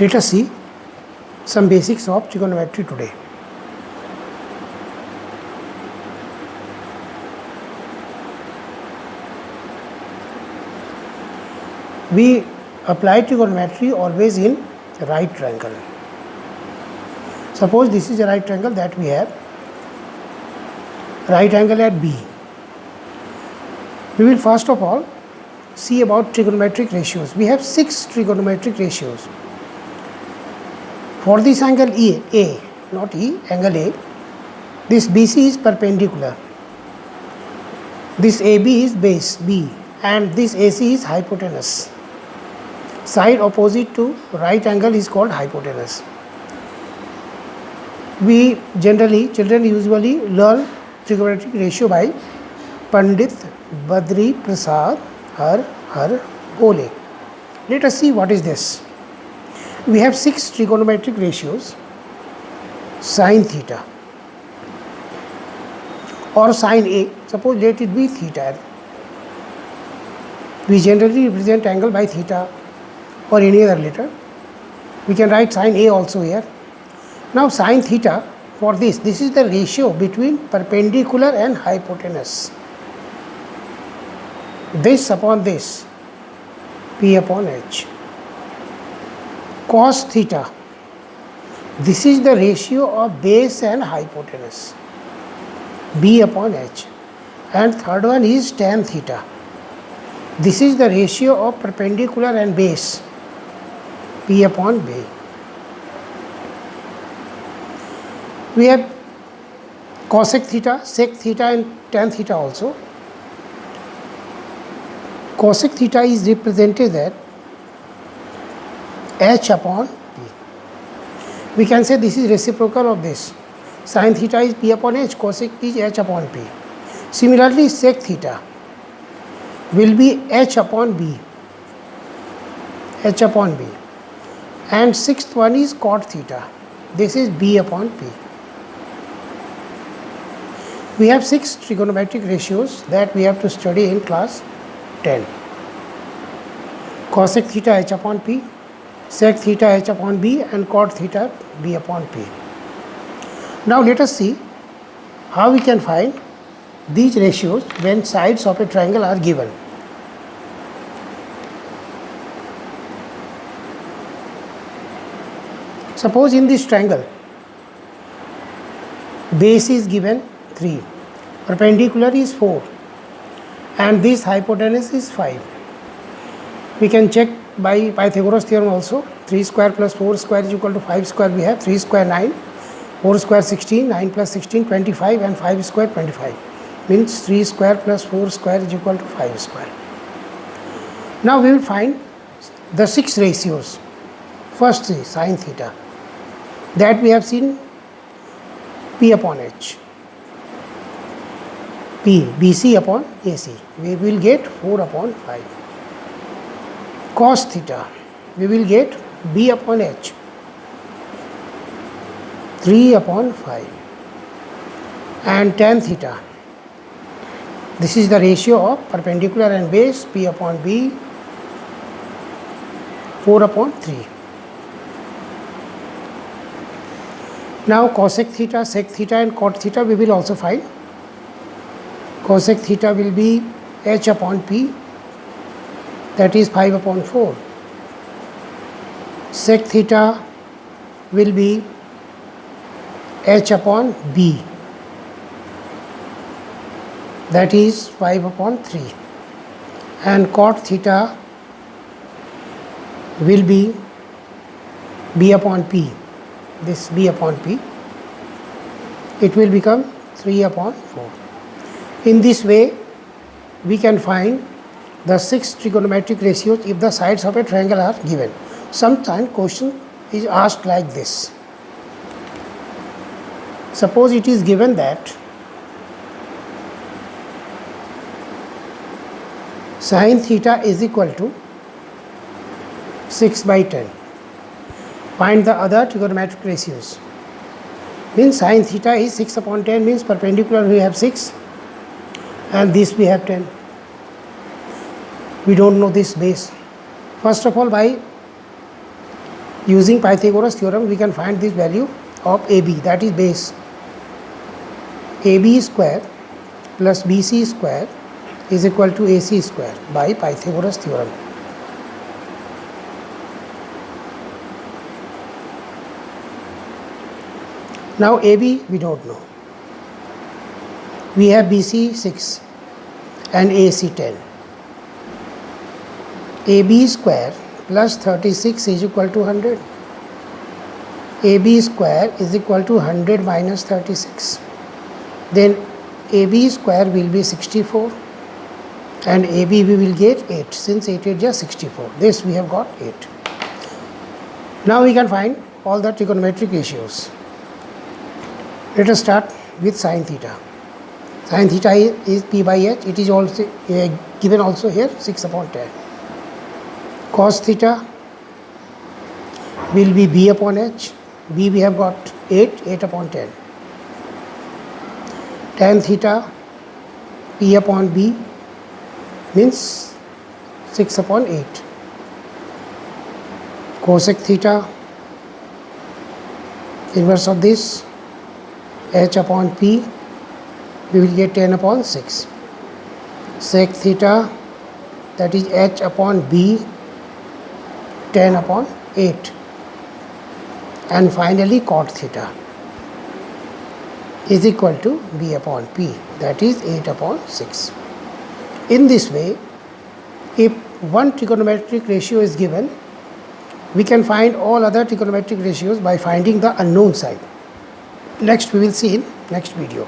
Let us see some basics of trigonometry today. We apply trigonometry always in right triangle. Suppose this is a right triangle that we have. Right angle at B. We will first of all see about trigonometric ratios. We have 6 trigonometric ratios. For this angle A, not E, angle A, this BC is perpendicular. This AB is base B and this AC is hypotenuse. Side opposite to right angle is called hypotenuse. Children usually learn trigonometric ratio by Pandit Badri Prasad Har Bole. Let us see what is this. We have 6 trigonometric ratios. Sin theta or sin A, suppose let it be theta. We generally represent angle by theta or any other letter. We can write sin A also here. Now sin theta, for this is the ratio between perpendicular and hypotenuse. This upon this, P upon H. Cos theta, this is the ratio of base and hypotenuse, B upon H. And third one is tan theta. This is the ratio of perpendicular and base, P upon B. We have cosec theta, sec theta and tan theta also. Cosec theta is represented as H upon P. We can say this is reciprocal of this. Sin theta is P upon H, cosec is H upon P. Similarly, sec theta will be H upon B. H upon B. And sixth one is cot theta. This is B upon P. We have 6 trigonometric ratios that we have to study in class 10. Cosec theta H upon P, sec theta H upon B and cot theta B upon P. Now let us see how we can find these ratios when sides of a triangle are given. Suppose in this triangle, base is given 3, perpendicular is 4 and this hypotenuse is 5. We can check by Pythagoras theorem also. 3 square plus 4 square is equal to 5 square. We have 3 square 9, 4 square 16, 9 plus 16 25 and 5 square 25. Means 3 square plus 4 square is equal to 5 square. Now we will find the 6 ratios. First is sin theta, that we have seen P upon H. P, BC upon AC. We will get 4 upon 5. Cos theta, we will get B upon H, 3 upon 5. And tan theta, this is the ratio of perpendicular and base, P upon B, 4 upon 3. Now cosec theta, sec theta and cot theta we will also find. Cosec theta will be H upon P, that is 5 upon 4. Sec theta will be H upon B, that is 5 upon 3. And cot theta will be B upon P, this B upon P. It will become 3 upon 4. In this way, we can find the 6 trigonometric ratios if the sides of a triangle are given. Sometimes question is asked like this. Suppose it is given that sin theta is equal to 6 by 10. Find the other trigonometric ratios. Means sin theta is 6 upon 10 means perpendicular we have 6 and this we have 10. We don't know this base. First of all, by Using Pythagoras theorem, we can find this value of AB, that is base. AB square plus BC square is equal to AC square by Pythagoras theorem. Now AB we don't know. We have BC 6 and AC 10. AB square plus 36 is equal to 100. AB square is equal to 100 minus 36. Then AB square will be 64 and AB we will get 8, since 8 is just 64. This we have got 8. Now we can find all the trigonometric ratios. Let us start with sin theta. Sin theta is P by H. It is also given also here 6 upon 10. Cos theta will be B upon H. B we have got 8 upon 10. Tan theta P upon B means 6 upon 8. Cosec theta, inverse of this, H upon P, we will get 10 upon 6. Sec theta, that is H upon B, 10 upon 8. And finally cot theta is equal to B upon P, that is 8 upon 6. In this way, if one trigonometric ratio is given, we can find all other trigonometric ratios by finding the unknown side. Next we will see in next video.